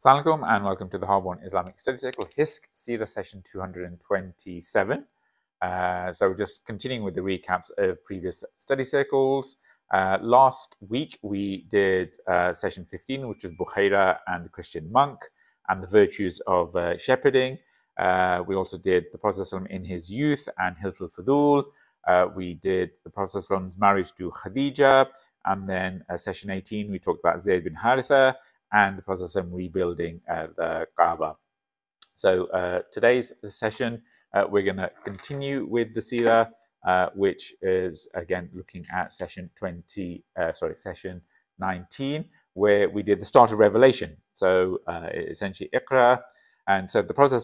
Assalamu alaikum and welcome to the Hardborn Islamic Study Circle, HISC Seerah session 227. So just continuing with the recaps of previous study circles. Last week we did session 15, which was Bukhaira and the Christian monk and the virtues of shepherding. We also did the Prophet in his youth and Hilf al-Fudul. We did the Prophet's marriage to Khadija, and then session 18 we talked about Zayd bin Haritha and the Prophet rebuilding the Kaaba. So today's session we're going to continue with the Seerah, which is again looking at session 19, where we did the start of Revelation. So essentially Iqra, and so the Prophet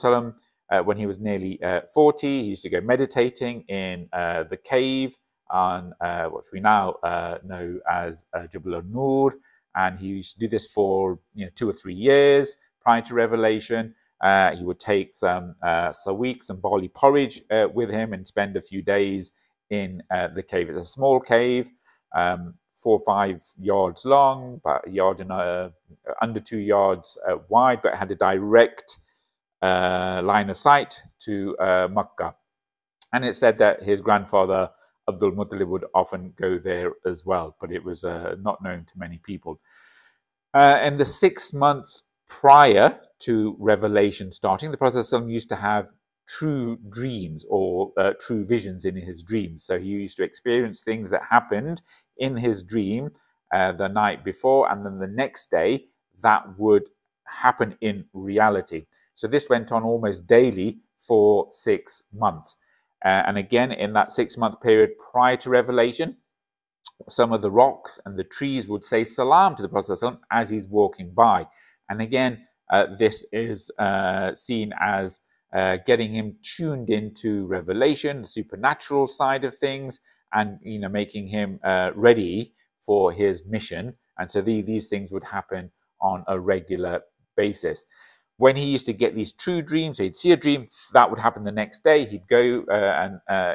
when he was nearly 40, he used to go meditating in the cave on what we now know as Mount Noor. And he used to do this for 2 or 3 years prior to Revelation. He would take some sawiq, some barley porridge with him and spend a few days in the cave. It's a small cave, 4 or 5 yards long, about a yard and under 2 yards wide, but it had a direct line of sight to Makkah. And it said that his grandfather Abdul Muttalib would often go there as well, but it was not known to many people. In the 6 months prior to Revelation starting, the Prophet used to have true dreams or true visions in his dreams. So he used to experience things that happened in his dream the night before, and then the next day that would happen in reality. So this went on almost daily for 6 months. And again, in that 6-month period prior to Revelation, some of the rocks and the trees would say Salaam to the Prophet as he's walking by. And again, this is seen as getting him tuned into Revelation, the supernatural side of things, and making him ready for his mission. And so these things would happen on a regular basis. When he used to get these true dreams, so he'd see a dream, that would happen the next day. He'd go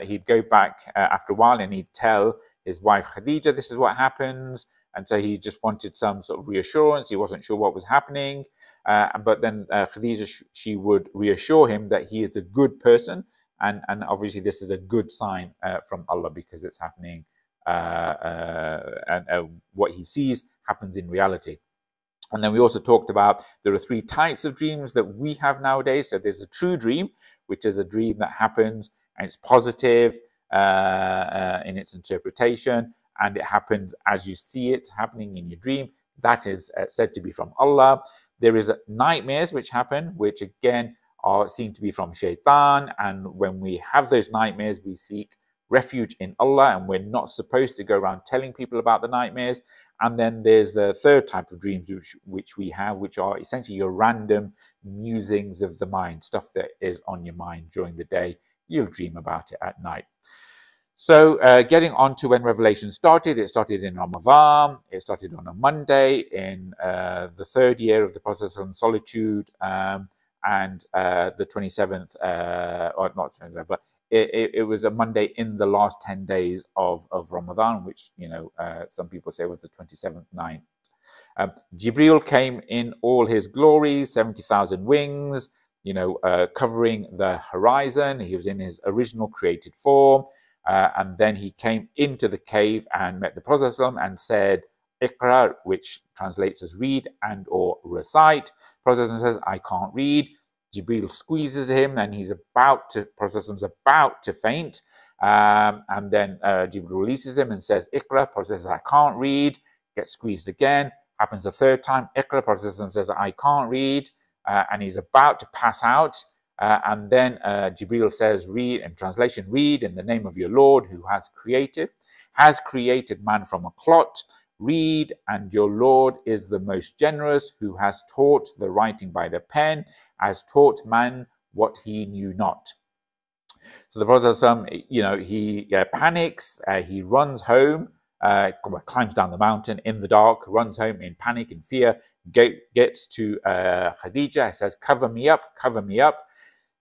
he'd go back after a while and he'd tell his wife Khadija, this is what happens. And so he just wanted some sort of reassurance. He wasn't sure what was happening. But then Khadija, she would reassure him that he is a good person. And obviously this is a good sign from Allah because it's happening. And what he sees happens in reality. And then we also talked about there are 3 types of dreams that we have nowadays. So there's a true dream, which is a dream that happens and it's positive in its interpretation, and it happens as you see it happening in your dream. That is said to be from Allah. There is nightmares which happen, which again are seen to be from shaitan. And when we have those nightmares, we seek refuge in Allah, and we're not supposed to go around telling people about the nightmares. And then there's the 3rd type of dreams which we have, which are essentially your random musings of the mind, stuff that is on your mind during the day. You'll dream about it at night. So getting on to when Revelation started, it started in Ramadan. It started on a Monday in the 3rd year of the Prophet's solitude, and the 27th, or not 27th, but it was a Monday in the last 10 days of Ramadan, which, some people say was the 27th night. Jibreel came in all his glory, 70,000 wings, covering the horizon. He was in his original created form. And then he came into the cave and met the Prophet and said, Iqra, which translates as read and or recite. Prophet says, I can't read. Jibreel squeezes him and Prophet's about to faint. And then Jibreel releases him and says, Iqra. Prophet says, I can't read. Gets squeezed again. Happens a 3rd time. Iqra. Prophet says, I can't read. And he's about to pass out. And then Jibreel says, read, in translation, read in the name of your Lord who has created man from a clot. Read, and your Lord is the most generous, who has taught the writing by the pen, has taught man what he knew not. So the Prophet, he panics, he runs home, climbs down the mountain in the dark, runs home in panic and fear, gets to Khadija, says, cover me up, cover me up.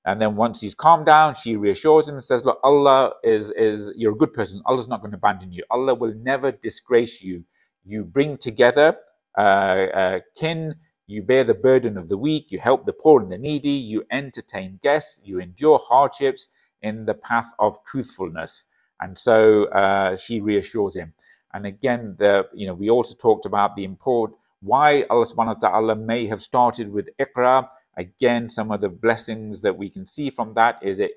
And then once he's calmed down, she reassures him and says, look, Allah you're a good person. Allah's not going to abandon you. Allah will never disgrace you. You bring together kin, you bear the burden of the weak, you help the poor and the needy, you entertain guests, you endure hardships in the path of truthfulness. And so she reassures him. And again, we also talked about the important, why Allah subhanahu wa ta'ala may have started with Iqra. Again, some of the blessings that we can see from that is it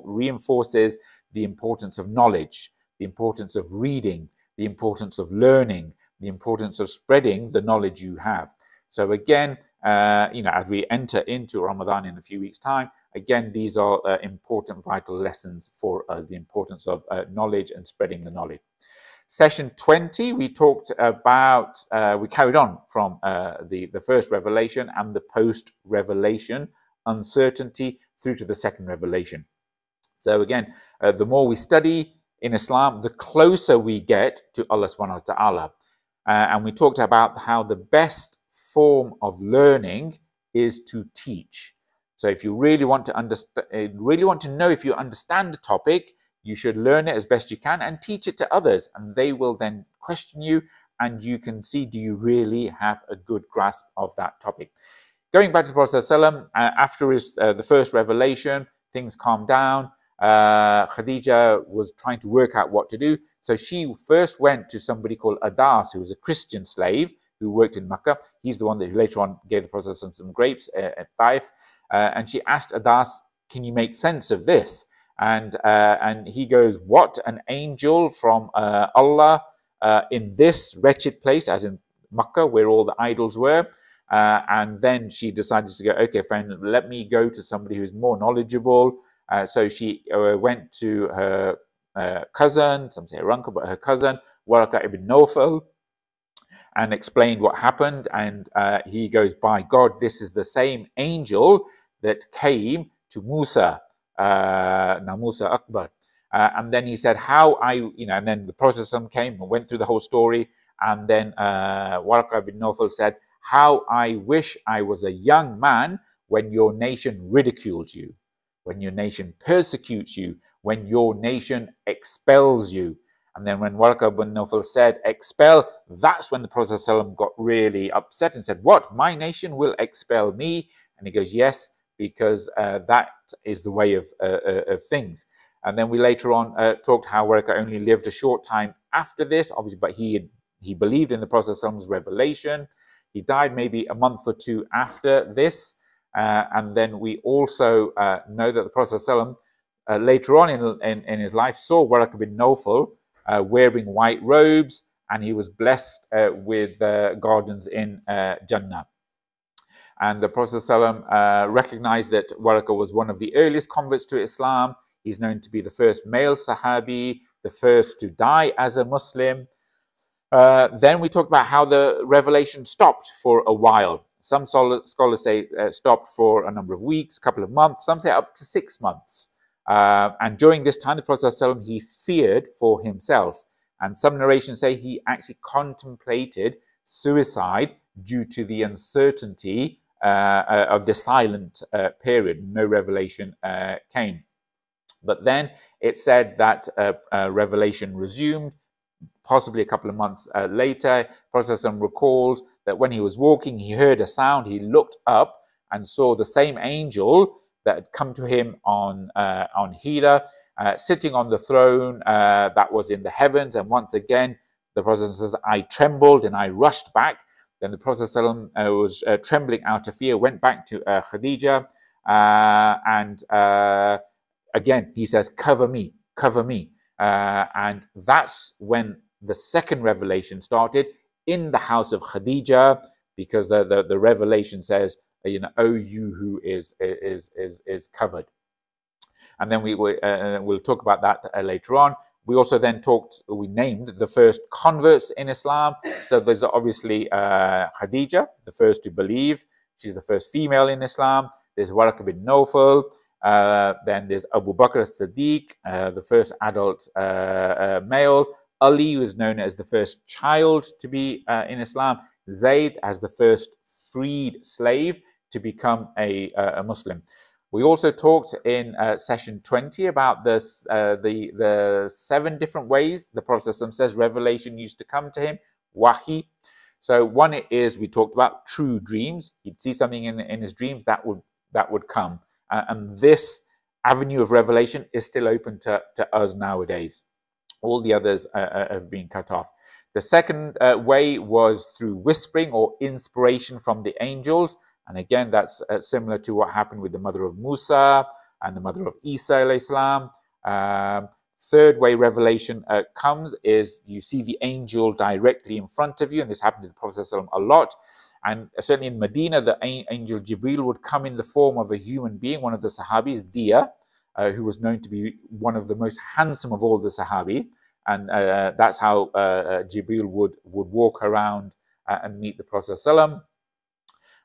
reinforces the importance of knowledge, the importance of reading, the importance of learning, the importance of spreading the knowledge you have. So again, as we enter into Ramadan in a few weeks' time, again, these are important, vital lessons for us, the importance of knowledge and spreading the knowledge. Session 20, we talked about, we carried on from the first revelation and the post-revelation uncertainty through to the second revelation. So again, the more we study in Islam, the closer we get to Allah subhanahu wa ta'ala. And we talked about how the best form of learning is to teach. So if you really want to understand, really want to know if you understand the topic, you should learn it as best you can and teach it to others, and they will then question you, and you can see, do you really have a good grasp of that topic? Going back to the Prophet ﷺ, after the first revelation, things calmed down. Khadija was trying to work out what to do. So she first went to somebody called Adas, who was a Christian slave who worked in Makkah. He's the one that later on gave the Prophet some grapes at Taif. And she asked Adas, can you make sense of this? And he goes, what, an angel from Allah in this wretched place, as in Makkah, where all the idols were. And then she decided to go, okay, fine, let me go to somebody who's more knowledgeable. So she went to her cousin, some say her uncle, but her cousin, Waraqa bin Naufil, and explained what happened. And he goes, by God, this is the same angel that came to Musa, Musa Akbar. And then he said, and then the Prophet came and went through the whole story. And then Waraqa bin Naufil said, how I wish I was a young man when your nation ridicules you, when your nation persecutes you, when your nation expels you. And then when Waraqa bin Naufil said, expel, that's when the Prophet ﷺ got really upset and said, what, my nation will expel me? And he goes, yes, because that is the way of things. And then we later on talked how Waraqa only lived a short time after this, obviously, but he believed in the Prophet ﷺ's revelation. He died maybe a month or two after this. And then we also know that the Prophet ﷺ, later on in his life, saw Waraqa bin Naufil wearing white robes, and he was blessed with gardens in Jannah. And the Prophet ﷺ recognized that Waraqa was one of the earliest converts to Islam. He's known to be the first male Sahabi, the first to die as a Muslim. Then we talked about how the revelation stopped for a while. Some scholars say stopped for a number of weeks, couple of months. Some say up to 6 months. And during this time, the Prophet ﷺ, he feared for himself. And some narrations say he actually contemplated suicide due to the uncertainty of the silent period. No revelation came. But then it said that revelation resumed, possibly a couple of months later. Prophet ﷺ recalls that when he was walking, he heard a sound. He looked up and saw the same angel that had come to him on Hira, sitting on the throne that was in the heavens. And once again, the Prophet says, I trembled and I rushed back. Then the Prophet ﷺ was trembling out of fear, went back to Khadija, and again, he says, cover me, cover me. And that's when the second revelation started in the house of Khadija, because the revelation says, oh, you who is covered. And then we'll talk about that later on. We also then we named the first converts in Islam. So there's obviously Khadija, the first to believe. She's the first female in Islam. There's Waraqa bin Naufil. Then there's Abu Bakr as-Siddiq, the first adult male. Ali was known as the first child to be in Islam. Zayd as the first freed slave to become a Muslim. We also talked in session 20 about this, the 7 different ways the Prophet says revelation used to come to him, wahi. So one is, we talked about true dreams. He'd see something in his dreams that would come. And this avenue of revelation is still open to us nowadays. All the others have been cut off. The second way was through whispering or inspiration from the angels. And again, that's similar to what happened with the mother of Musa and the mother of Isa alayhi salam. Third way revelation comes is you see the angel directly in front of you, and this happened to the Prophet ﷺ a lot. And certainly in Medina, the angel Jibreel would come in the form of a human being, one of the Sahabis, Dia, who was known to be one of the most handsome of all the Sahabi. And that's how Jibreel would walk around and meet the Prophet ﷺ.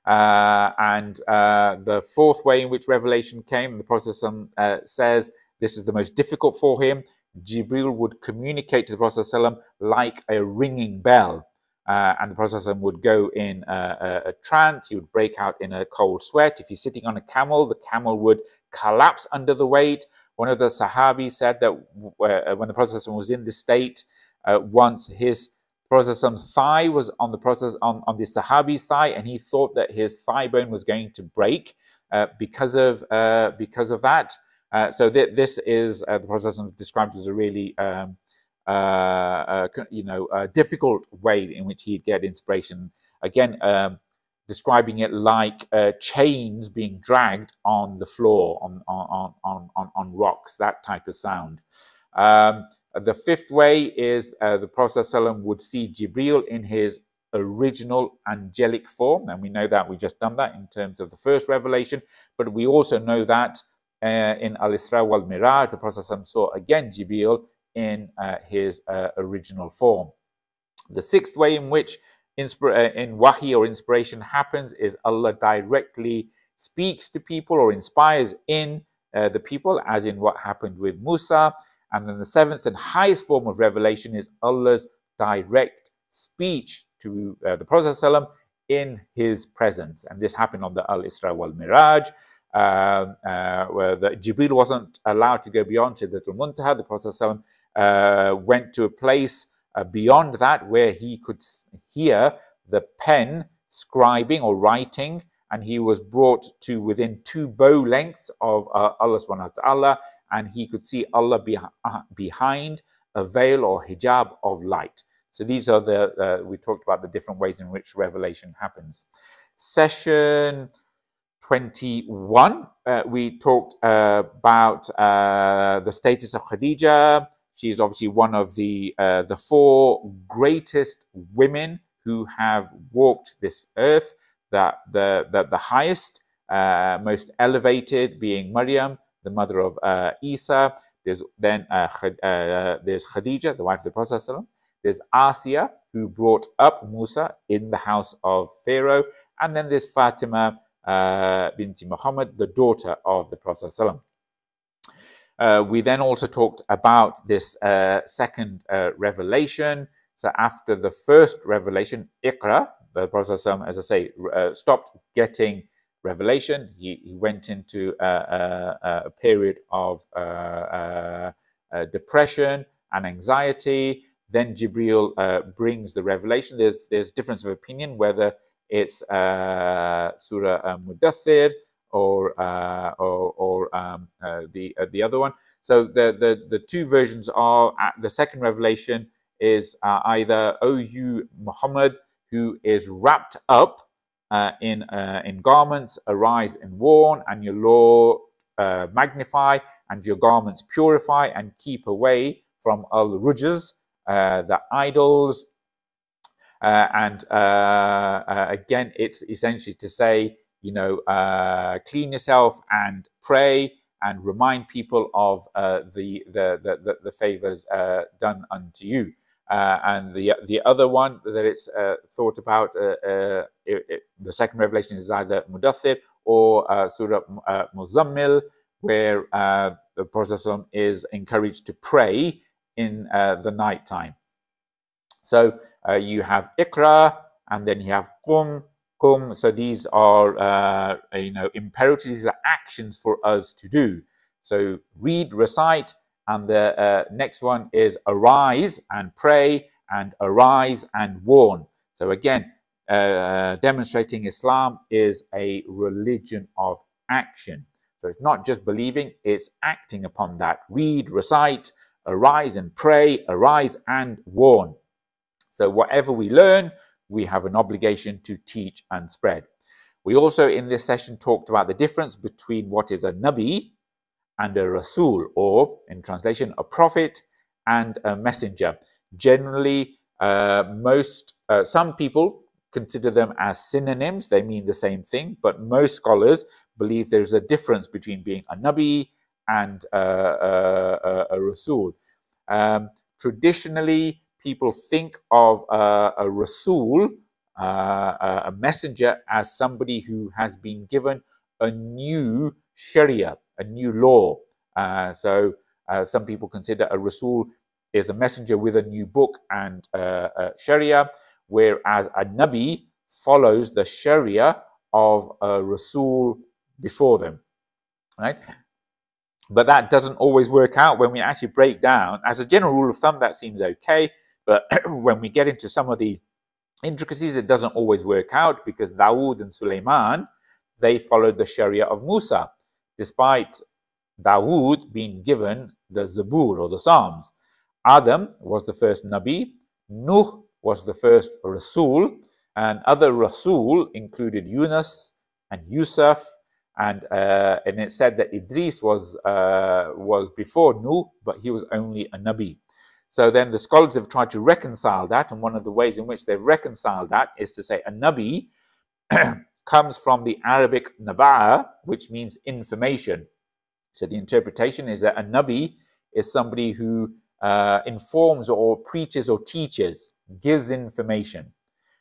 And the fourth way in which revelation came, the Prophet says this is the most difficult for him. Jibreel would communicate to the Prophet like a ringing bell. And the Prophet would go in a trance. He would break out in a cold sweat. If he's sitting on a camel, the camel would collapse under the weight. One of the Sahabis said that when the Prophet was in this state, once his Prophet's thigh was on the Sahabi's thigh, and he thought that his thigh bone was going to break because of that. So this is the Prophet described as a really difficult way in which he'd get inspiration. Again, describing it like chains being dragged on the floor, on rocks, that type of sound. The fifth way is the Prophet ﷺ would see Jibreel in his original angelic form, and we know that, we just done that in terms of the first revelation, but we also know that in al-Isra wal-Miraj, the Prophet ﷺ saw again Jibreel in his original form. The sixth way in which in wahi or inspiration happens is Allah directly speaks to people or inspires in the people, as in what happened with Musa. And then the seventh and highest form of revelation is Allah's direct speech to the Prophet ﷺ in his presence. And this happened on the al-Isra wal-Miraj, where the Jibreel wasn't allowed to go beyond Sidratul Muntaha. The Prophet ﷺ went to a place beyond that where he could hear the pen scribing or writing, and he was brought to within 2 bow lengths of Allah subhanahu wa ta'ala, and he could see Allah behind a veil or hijab of light. So these are we talked about the different ways in which revelation happens. Session 21, we talked about the status of Khadija. She is obviously one of the 4 greatest women who have walked this earth. The highest, most elevated being Maryam, the mother of Isa. There's Khadija, the wife of the Prophet ﷺ. There's Asiya, who brought up Musa in the house of Pharaoh. And then there's Fatima binti Muhammad, the daughter of the Prophet ﷺ. We then also talked about this second revelation. So after the first revelation, Iqra, the Prophet ﷺ, as I say, stopped getting revelation. He went into a period of depression and anxiety. Then Jibreel brings the revelation. There's difference of opinion whether it's Surah Mudaththir or the other one. So the 2 versions are, the second revelation is either, O you Muhammad, who is wrapped up in garments, arise and warn, and your Lord magnify, and your garments purify, and keep away from al-Rujuz, the idols. Again, it's essentially to say, clean yourself and pray and remind people of the favors done unto you. And the other one that it's thought about, the second revelation is either Mudaththir or Surah Muzammil, where the Prophet is encouraged to pray in the night time. So you have Iqra, and then you have Qum. So these are imperatives, these are actions for us to do. So read, recite, and the next one is arise and pray, and arise and warn. So again, demonstrating Islam is a religion of action. So it's not just believing, it's acting upon that. Read, recite, arise and pray, arise and warn. So whatever we learn, we have an obligation to teach and spread. We also in this session talked about the difference between what is a Nabi and a Rasul, or in translation, a prophet and a messenger. Generally, some people consider them as synonyms. They mean the same thing, but most scholars believe there's a difference between being a Nabi and a Rasul. Traditionally, people think of a Rasul, a messenger, as somebody who has been given a new Sharia, a new law. So some people consider a Rasul is a messenger with a new book and Sharia, whereas a Nabi follows the Sharia of a Rasul before them, right? But that doesn't always work out when we actually break down. As a general rule of thumb, that seems okay, but when we get into some of the intricacies, it doesn't always work out, because Dawood and Sulaiman, they followed the Sharia of Musa, despite Dawood being given the Zabur, or the Psalms. Adam was the first Nabi, Nuh was the first Rasul, and other Rasul included Yunus and Yusuf, and it said that Idris was before Nuh, but he was only a Nabi. So then the scholars have tried to reconcile that, and one of the ways in which they've reconciled that is to say a Nabi comes from the Arabic naba'a, which means information. So the interpretation is that a Nabi is somebody who informs or preaches or teaches, gives information.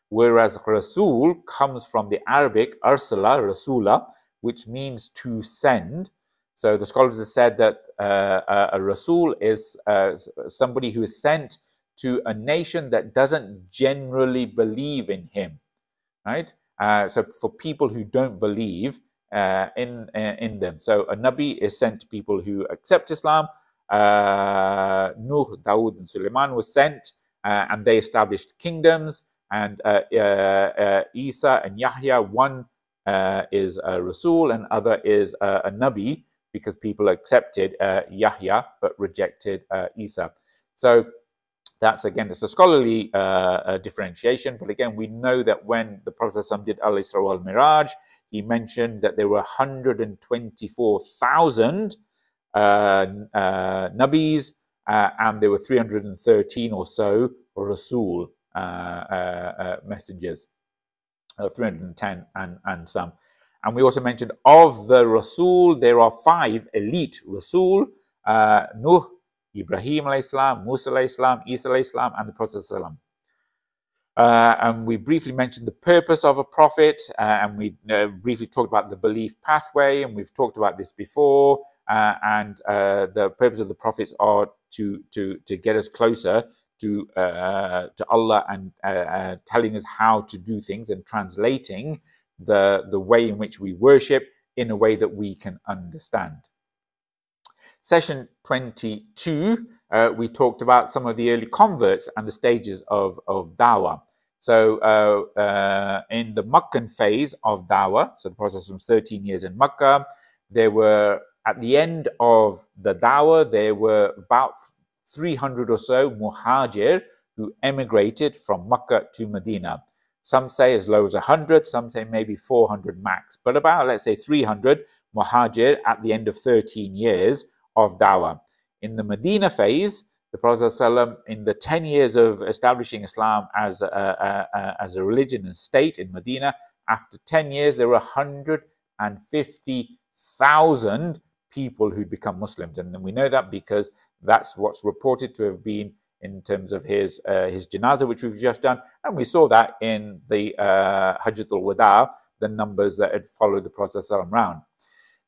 Whereas Rasul comes from the Arabic arsala, rasula, which means to send. So the scholars have said that a Rasul is somebody who is sent to a nation that doesn't generally believe in him, right? So for people who don't believe in them. So a Nabi is sent to people who accept Islam. Nuh, Dawood and Sulaiman was sent and they established kingdoms. And Isa and Yahya, one is a Rasul and other is a Nabi, because people accepted Yahya but rejected Isa. So that's, again, it's a scholarly differentiation. But again, we know that when the Prophet did al-Isra wal-Miraj, he mentioned that there were 124,000 Nabis, and there were 313 or so Rasul messengers, 310 and some. And we also mentioned of the Rasul, there are 5 elite Rasul: Nuh, Ibrahim alayhi salam, Musa alayhi salam, Isa alayhi salam, and the Prophet salam. And we briefly mentioned the purpose of a prophet, and we briefly talked about the belief pathway, and we've talked about this before. And the purpose of the prophets are to get us closer to Allah, and telling us how to do things, and translating the way in which we worship in a way that we can understand. Session 22, we talked about some of the early converts and the stages of dawah. So in the Meccan phase of dawah, so the process was 13 years in Mecca, there were, at the end of the dawah, there were about 300 or so muhajir who emigrated from Mecca to Medina. Some say as low as 100, some say maybe 400 max, but about, let's say, 300 muhajir at the end of 13 years of dawah. In the Medina phase, the Prophet ﷺ, in the 10 years of establishing Islam as a religion and state in Medina, after 10 years, there were 150,000 people who'd become Muslims. And we know that because that's what's reported to have been in terms of his janazah, which we've just done. And we saw that in the Hajjatul Wada, the numbers that had followed the Prophet ﷺ around.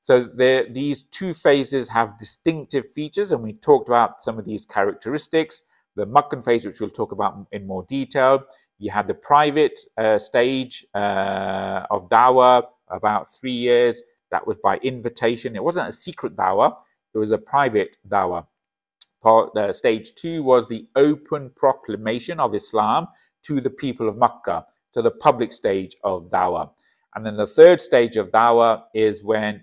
So these two phases have distinctive features, and we talked about some of these characteristics. The Meccan phase, which we'll talk about in more detail. You had the private stage of dawah, about 3 years. That was by invitation. It wasn't a secret dawah, it was a private dawah. Stage 2 was the open proclamation of Islam to the people of Mecca. to the public stage of dawah. And then the third stage of dawah is when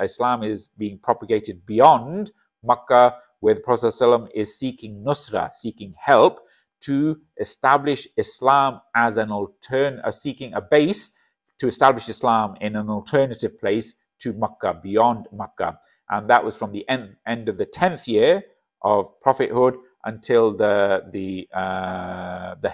Islam is being propagated beyond Makkah, where the Prophet ﷺ is seeking nusra, seeking help to establish Islam as an alternative, seeking a base to establish Islam in an alternative place to Makkah, beyond Makkah. And that was from the end of the 10th year of prophethood until the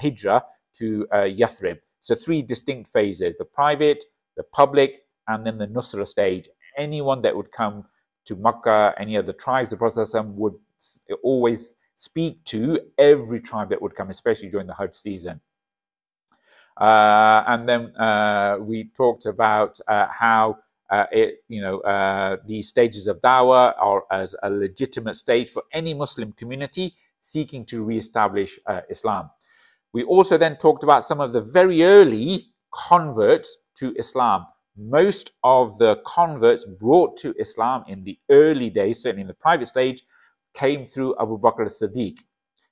hijrah to Yathrib. So 3 distinct phases: the private, the public, and then the nusra stage. Anyone that would come to Makkah, any of the tribes, the Prophet ﷺ would always speak to every tribe that would come, especially during the Hajj season. And then we talked about how these stages of dawah are as a legitimate stage for any Muslim community seeking to re-establish Islam. We also then talked about some of the very early converts to Islam. Most of the converts brought to Islam in the early days, certainly in the private stage, came through Abu Bakr as-Siddiq.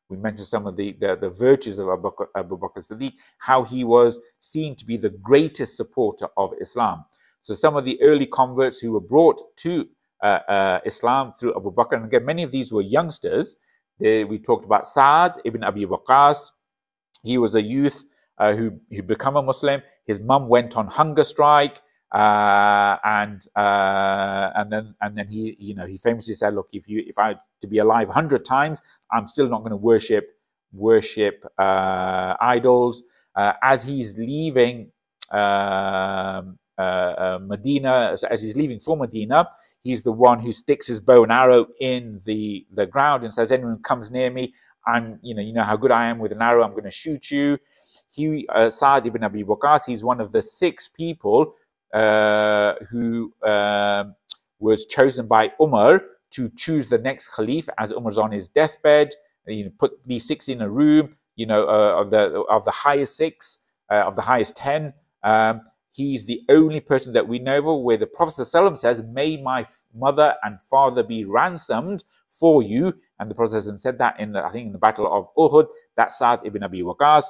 We mentioned some of the virtues of Abu Bakr as-Siddiq, how he was seen to be the greatest supporter of Islam. So some of the early converts who were brought to Islam through Abu Bakr, and again, many of these were youngsters. We talked about Sa'd ibn Abi Waqqas. He was a youth who became a Muslim. His mum went on hunger strike, and then he famously said, "Look, if I to be alive 100 times, I'm still not going to worship idols." As he's leaving Medina, as he's leaving for Medina, he's the one who sticks his bow and arrow in the ground and says, "Anyone who comes near me, you know how good I am with an arrow, I'm going to shoot you." Sa'd ibn Abi Waqqas, he's one of the 6 people who was chosen by Umar to choose the next Khalif as Umar's on his deathbed. Put these 6 in a room, of the highest 6, of the highest 10. He's the only person that we know of where the Prophet ﷺ says, "May my mother and father be ransomed for you." And the Prophet ﷺ said that in the Battle of Uhud. That's Sa'd ibn Abi Waqqas.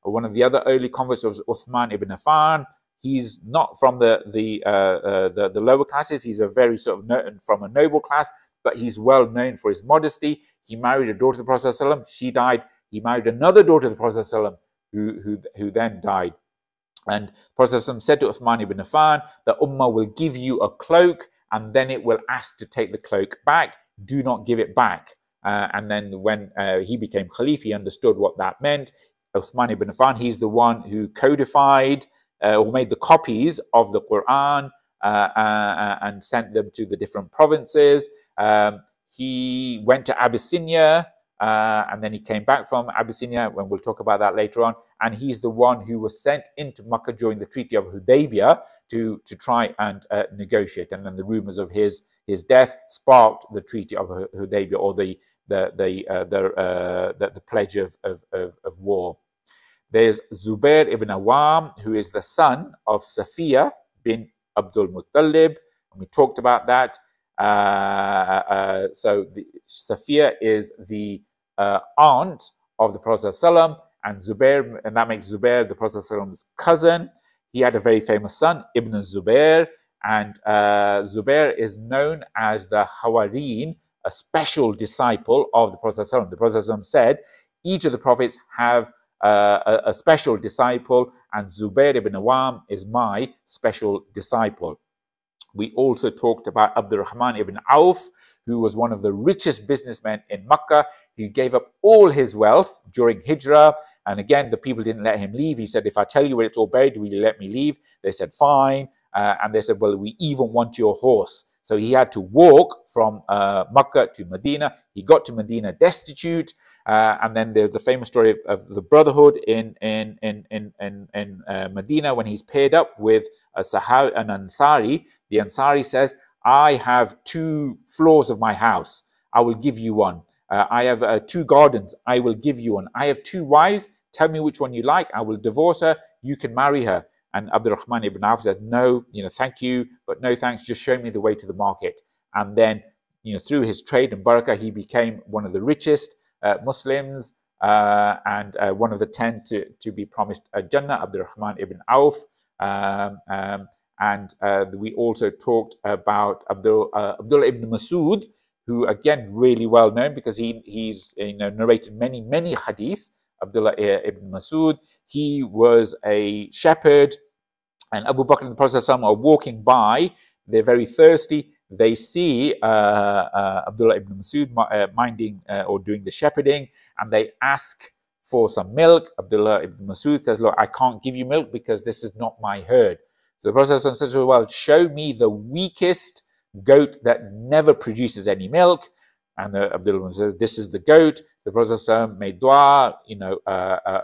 One of the other early converts was Uthman ibn Affan. He's not from the lower classes. He's a very from a noble class, but he's well known for his modesty. He married a daughter of the Prophet ﷺ. She died. He married another daughter of the Prophet ﷺ, who then died. And the Prophet ﷺ said to Uthman ibn Affan, "The Ummah will give you a cloak, and then it will ask to take the cloak back. Do not give it back." And then when he became Khalif, he understood what that meant. Uthman ibn Affan, he's the one who codified or made the copies of the Quran and sent them to the different provinces. He went to Abyssinia, and then he came back from Abyssinia, and we'll talk about that later on. And he's the one who was sent into Makkah during the Treaty of Hudaybiyah to try and negotiate. And then the rumors of his death sparked the Treaty of Hudaybiyah, or the pledge of war. There's Zubair ibn Awam, who is the son of Safiya bin Abdul Muttalib, and we talked about that. So Safiya is the aunt of the Prophet ﷺ, and Zubair, and that makes Zubair the Prophet ﷺ's cousin. He had a very famous son, Ibn Zubair, and Zubair is known as the Hawariyyin, a special disciple of the Prophet ﷺ. The Prophet ﷺ said, each of the prophets have a special disciple, and Zubair ibn Awam is my special disciple. We also talked about Abdurrahman ibn Auf, who was one of the richest businessmen in Makkah. He gave up all his wealth during Hijrah. And again, the people didn't let him leave. He said, "If I tell you where it's all buried, will you let me leave?" They said, "Fine." And they said, "Well, we even want your horse." So he had to walk from Makkah to Medina. He got to Medina destitute. And then there's the famous story of the Brotherhood in Medina when he's paired up with an Ansari. The Ansari says, "I have 2 floors of my house. I will give you one. I have 2 gardens. I will give you one. I have 2 wives. Tell me which one you like. I will divorce her. You can marry her." And Abdurrahman ibn Auf said, "No, thank you, but no thanks. Just show me the way to the market." And then, through his trade and barakah, he became one of the richest Muslims and one of the 10 to be promised Jannah, Abdurrahman ibn Auf. And we also talked about Abdullah ibn Masud, who again really well known because he's narrated many hadith. Abdullah ibn Masud, he was a shepherd, and Abu Bakr and the Prophet are walking by. They're very thirsty. They see Abdullah ibn Masud minding or doing the shepherding, and they ask for some milk. Abdullah ibn Masud says, look, I can't give you milk because this is not my herd. So the Prophet says, well, show me the weakest goat that never produces any milk. And Abdullah says, this is the goat. The Prophet made dua,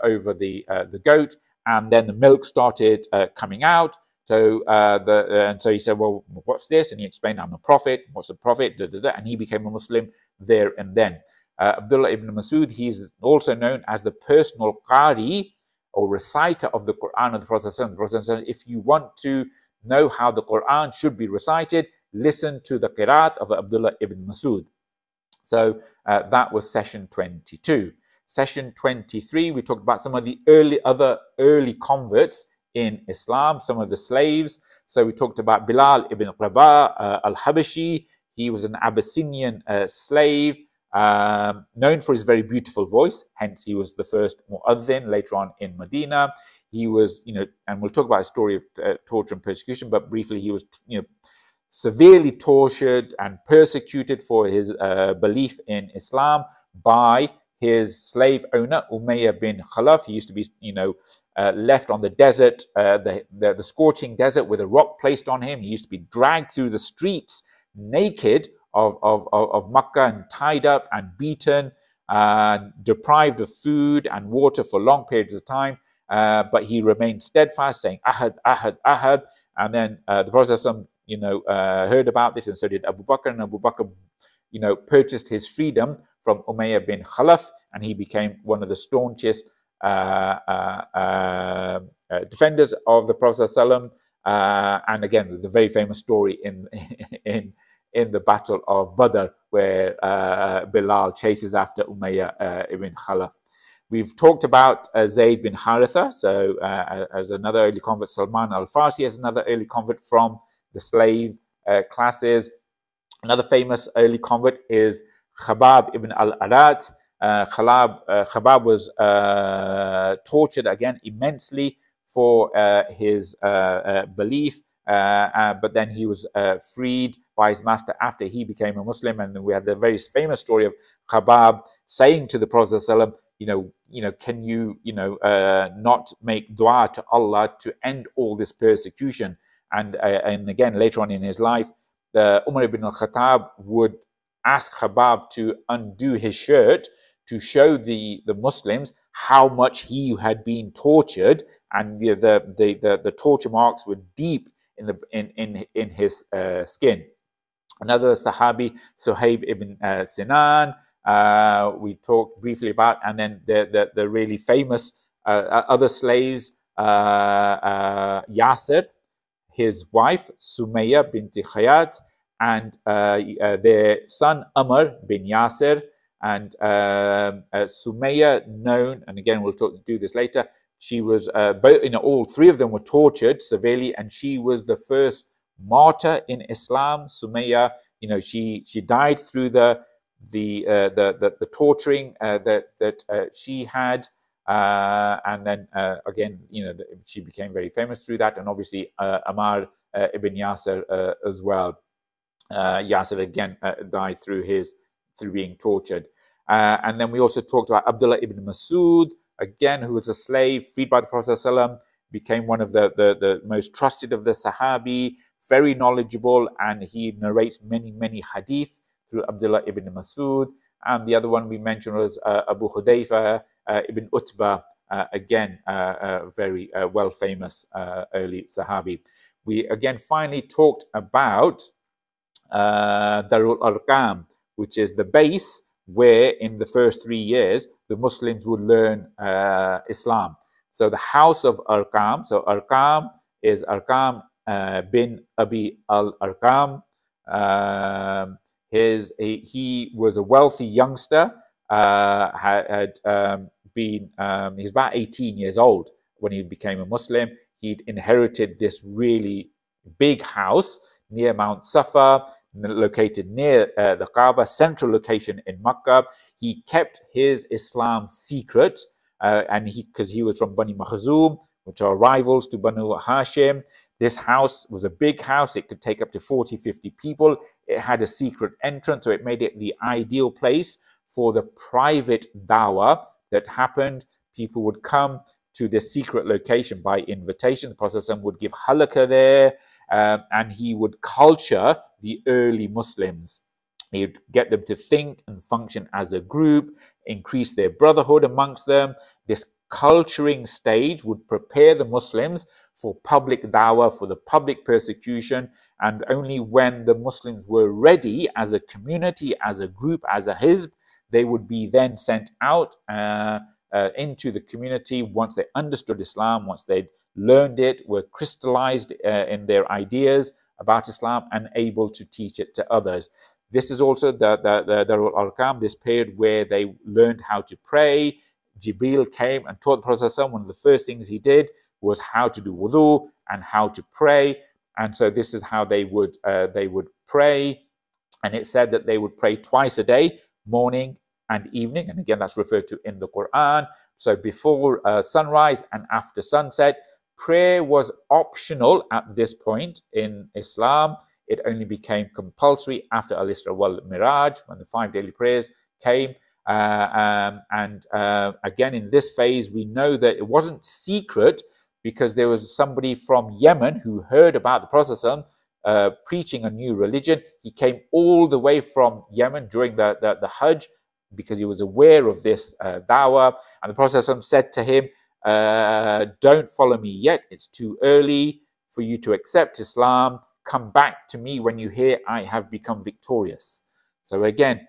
over the goat, and then the milk started coming out. So and so he said, well, what's this? And he explained, I'm a prophet. What's a prophet? And he became a Muslim there and then. Abdullah ibn Masud, he's also known as the personal qari, or reciter of the Quran of the Prophet. The Prophet said, if you want to know how the Quran should be recited, listen to the qiraat of Abdullah ibn Masud. So that was session 22. Session 23, we talked about some of the other early converts in Islam, some of the slaves. So we talked about Bilal ibn Rabah al-Habashi. He was an Abyssinian slave, known for his very beautiful voice. Hence, he was the first mu'adhin later on in Medina. He was, and we'll talk about a story of torture and persecution, but briefly, he was, severely tortured and persecuted for his belief in Islam by his slave owner, Umayyah bin Khalaf. He used to be, left on the desert, the scorching desert with a rock placed on him. He used to be dragged through the streets naked of Makkah and tied up and beaten, deprived of food and water for long periods of time. But he remained steadfast, saying, Ahad, Ahad, Ahad. And then the Prophet heard about this, and so did Abu Bakr. And Abu Bakr, purchased his freedom from Umayyah bin Khalaf, and he became one of the staunchest defenders of the Prophet ﷺ. And again, the very famous story in the Battle of Badr, where Bilal chases after Umayyah ibn Khalaf. We've talked about Zayd bin Haritha, so as another early convert. Salman al-Farsi as another early convert from the slave classes. Another famous early convert is Khabab ibn al-Aratt. Khabab was tortured again immensely for his belief, but then he was freed by his master after he became a Muslim. And we had the very famous story of Khabab saying to the Prophet ﷺ, can you not make dua to Allah to end all this persecution? And again, later on in his life, Umar ibn al-Khattab would ask Khabab to undo his shirt to show the Muslims how much he had been tortured, and the torture marks were deep in his skin. Another Sahabi, Suhaib ibn Sinan, we talked briefly about, and then the really famous other slaves, Yasir, his wife Sumayya binti Khayat, and their son Amr bin Yasir. And Sumayya, known, and again we'll do this later, she was all three of them were tortured severely, and she was the first martyr in Islam. Sumayya, she died through the torturing that she had. And then again, she became very famous through that, and obviously Ammar ibn Yasir as well. Yasir again died through being tortured. And then we also talked about Abdullah ibn Masud, again, who was a slave freed by the Prophet ﷺ, became one of the most trusted of the Sahabi, very knowledgeable, and he narrates many hadith through Abdullah ibn Masud. And the other one we mentioned was Abu Hudayfa ibn Utbah, again, very well famous early Sahabi. We again finally talked about Dar-ul, which is the base where in the first 3 years the Muslims would learn Islam. So the house of Arqam, so Arqam is Arqam bin Abi al-Arqam. He was a wealthy youngster, had been, he was about 18 years old when he became a Muslim. He'd inherited this really big house near Mount Safa, located near the Kaaba, central location in Makkah. He kept his Islam secret, and because he was from Bani Makhzum, which are rivals to Banu Hashim. This house was a big house. It could take up to 40, 50 people. It had a secret entrance, so it made it the ideal place for the private dawah that happened. People would come to this secret location by invitation. The Prophet would give halaqah there, and he would culture the early Muslims. He would get them to think and function as a group, increase their brotherhood amongst them. This culturing stage would prepare the Muslims for public dawah, for the public persecution, and only when the Muslims were ready as a community, as a group, as a hizb, they would be then sent out into the community once they understood Islam, once they'd learned it, were crystallized in their ideas about Islam and able to teach it to others. This is also the Dar-ul, this period where they learned how to pray. Jibreel came and taught the Prophet. One of the first things he did was how to do wudu and how to pray. And so this is how they would pray. And it said that they would pray twice a day, morning and evening. And again, that's referred to in the Quran. So before sunrise and after sunset, prayer was optional at this point in Islam. It only became compulsory after al-Isra wal-Miraj, when the 5 daily prayers came. Again, in this phase, we know that it wasn't secret because there was somebody from Yemen who heard about the Prophet preaching a new religion. He came all the way from Yemen during the Hajj because he was aware of this dawah. And the Prophet said to him, don't follow me yet. It's too early for you to accept Islam. Come back to me when you hear I have become victorious. So again,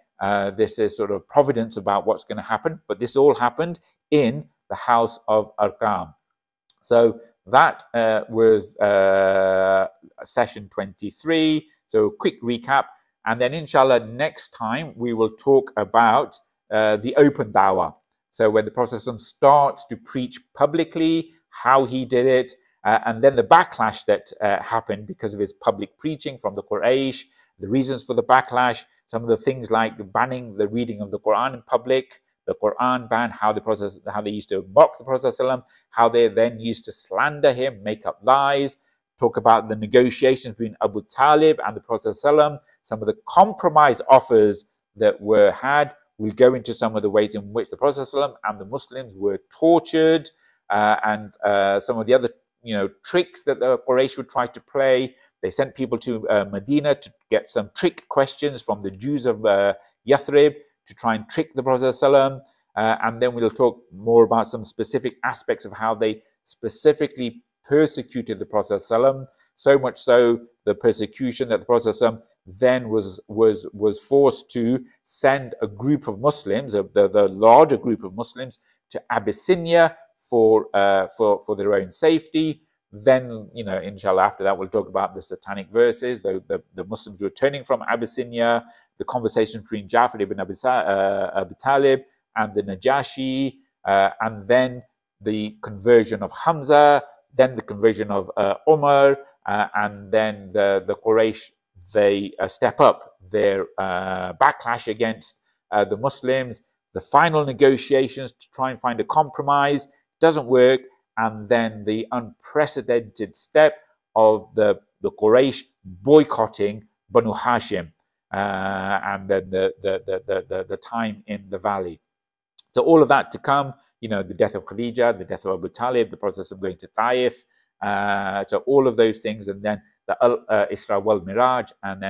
this is sort of providence about what's going to happen. But this all happened in the house of Arqam. So that was session 23. So quick recap. And then inshallah, next time we will talk about the open dawah. So when the Prophet starts to preach publicly, how he did it, and then the backlash that happened because of his public preaching from the Quraysh, the reasons for the backlash, some of the things like banning the reading of the Quran in public, the Quran ban, how they used to mock the Prophet, how they then used to slander him, make up lies, talk about the negotiations between Abu Talib and the Prophet, some of the compromise offers that were had. We'll go into some of the ways in which the Prophet and the Muslims were tortured, and some of the other tricks that the Quraysh would try to play. They sent people to Medina to get some trick questions from the Jews of Yathrib to try and trick the Prophet ﷺ. And then we'll talk more about some specific aspects of how they specifically persecuted the Prophet ﷺ. So much so, the persecution that the Prophet ﷺ then was forced to send a group of Muslims, the larger group of Muslims, to Abyssinia for their own safety. Then, inshallah, after that, we'll talk about the satanic verses, the Muslims returning from Abyssinia, the conversation between Ja'far ibn Abi Talib and the Najashi, and then the conversion of Hamza, then the conversion of Umar, and then the Quraysh, they step up their backlash against the Muslims, the final negotiations to try and find a compromise, doesn't work. And then the unprecedented step of the Quraysh boycotting Banu Hashim, and then the time in the valley. So all of that to come, the death of Khadija, the death of Abu Talib, the process of going to Taif, so all of those things, and then the al-Isra wal-Miraj, and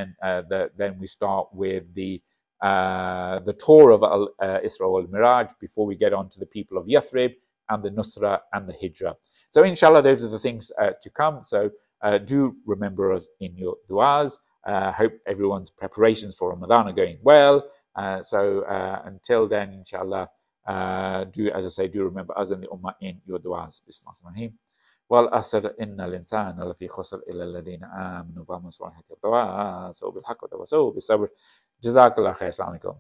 then we start with the tour of al-Isra wal-Miraj before we get on to the people of Yathrib and the Nusra and the Hijra. So inshallah, those are the things to come. So do remember us in your du'as. Hope everyone's preparations for Ramadan are going well. So until then, inshallah, do remember us and the Ummah in your du'as. Bismillahirrahmanirrahim. والأسر إن الإنسان لفي خسر إلا الذين آمنوا وعملوا الصالحات وتواصوا بالحق وتواصوا بالصبر. جزاك الله خير. السلام عليكم.